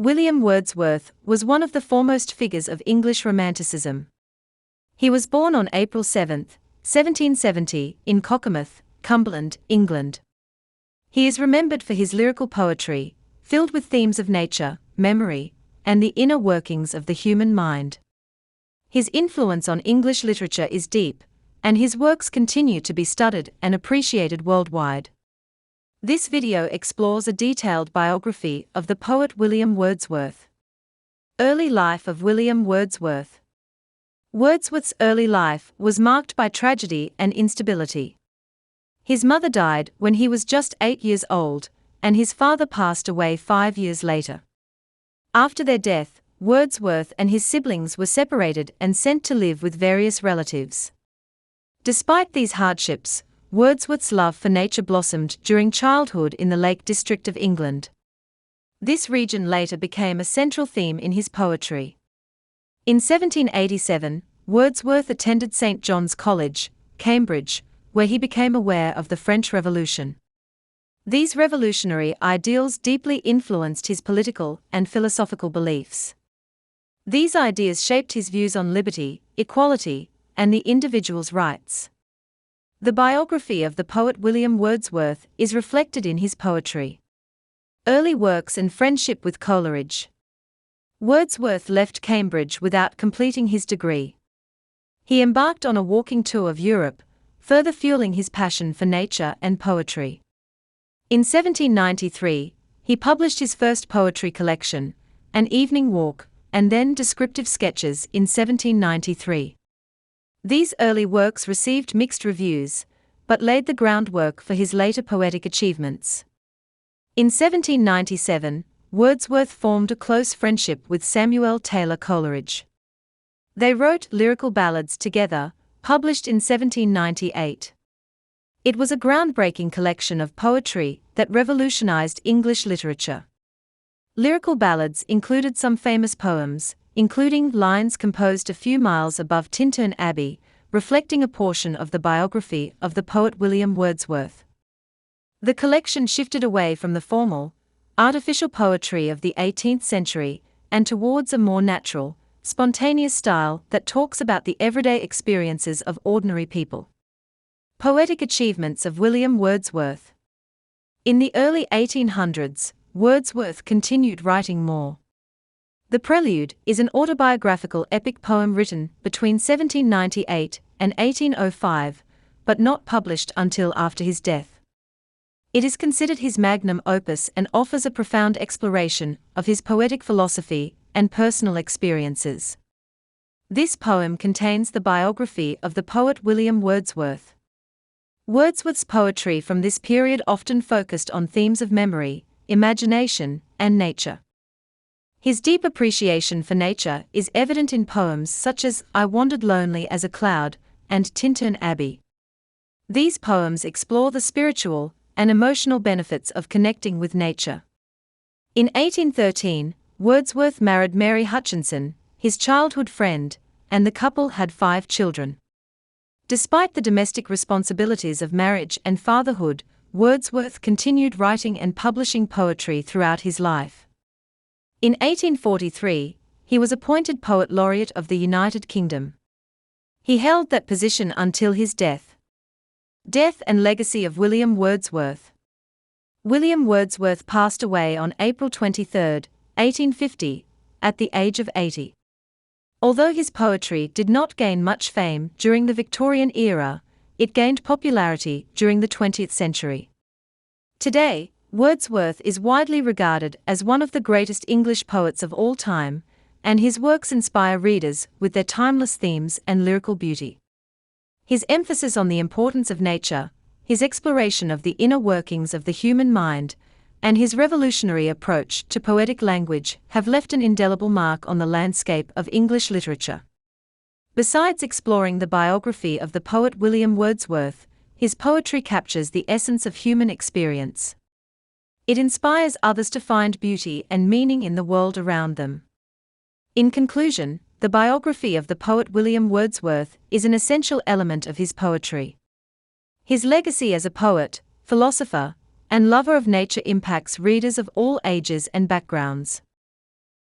William Wordsworth was one of the foremost figures of English Romanticism. He was born on April 7, 1770, in Cockermouth, Cumberland, England. He is remembered for his lyrical poetry, filled with themes of nature, memory, and the inner workings of the human mind. His influence on English literature is deep, and his works continue to be studied and appreciated worldwide. This video explores a detailed biography of the poet William Wordsworth. Early life of William Wordsworth. Wordsworth's early life was marked by tragedy and instability. His mother died when he was just 8 years old, and his father passed away 5 years later. After their death, Wordsworth and his siblings were separated and sent to live with various relatives. Despite these hardships, Wordsworth's love for nature blossomed during childhood in the Lake District of England. This region later became a central theme in his poetry. In 1787, Wordsworth attended St. John's College, Cambridge, where he became aware of the French Revolution. These revolutionary ideals deeply influenced his political and philosophical beliefs. These ideas shaped his views on liberty, equality, and the individual's rights. The biography of the poet William Wordsworth is reflected in his poetry. Early works and friendship with Coleridge. Wordsworth left Cambridge without completing his degree. He embarked on a walking tour of Europe, further fueling his passion for nature and poetry. In 1793, he published his first poetry collection, An Evening Walk, and then Descriptive Sketches in 1793. These early works received mixed reviews, but laid the groundwork for his later poetic achievements. In 1797, Wordsworth formed a close friendship with Samuel Taylor Coleridge. They wrote lyrical ballads together, published in 1798. It was a groundbreaking collection of poetry that revolutionized English literature. Lyrical ballads included some famous poems, including lines composed a few miles above Tintern Abbey, reflecting a portion of the biography of the poet William Wordsworth. The collection shifted away from the formal, artificial poetry of the 18th century and towards a more natural, spontaneous style that talks about the everyday experiences of ordinary people. Poetic achievements of William Wordsworth. In the early 1800s, Wordsworth continued writing more. The Prelude is an autobiographical epic poem written between 1798 and 1805, but not published until after his death. It is considered his magnum opus and offers a profound exploration of his poetic philosophy and personal experiences. This poem contains the biography of the poet William Wordsworth. Wordsworth's poetry from this period often focused on themes of memory, imagination, and nature. His deep appreciation for nature is evident in poems such as I Wandered Lonely as a Cloud and Tintern Abbey. These poems explore the spiritual and emotional benefits of connecting with nature. In 1813, Wordsworth married Mary Hutchinson, his childhood friend, and the couple had 5 children. Despite the domestic responsibilities of marriage and fatherhood, Wordsworth continued writing and publishing poetry throughout his life. In 1843, he was appointed Poet Laureate of the United Kingdom. He held that position until his death. Death and legacy of William Wordsworth. William Wordsworth passed away on April 23, 1850, at the age of 80. Although his poetry did not gain much fame during the Victorian era, it gained popularity during the 20th century. Today, Wordsworth is widely regarded as one of the greatest English poets of all time, and his works inspire readers with their timeless themes and lyrical beauty. His emphasis on the importance of nature, his exploration of the inner workings of the human mind, and his revolutionary approach to poetic language have left an indelible mark on the landscape of English literature. Besides exploring the biography of the poet William Wordsworth, his poetry captures the essence of human experience. It inspires others to find beauty and meaning in the world around them. In conclusion, the biography of the poet William Wordsworth is an essential element of his poetry. His legacy as a poet, philosopher, and lover of nature impacts readers of all ages and backgrounds.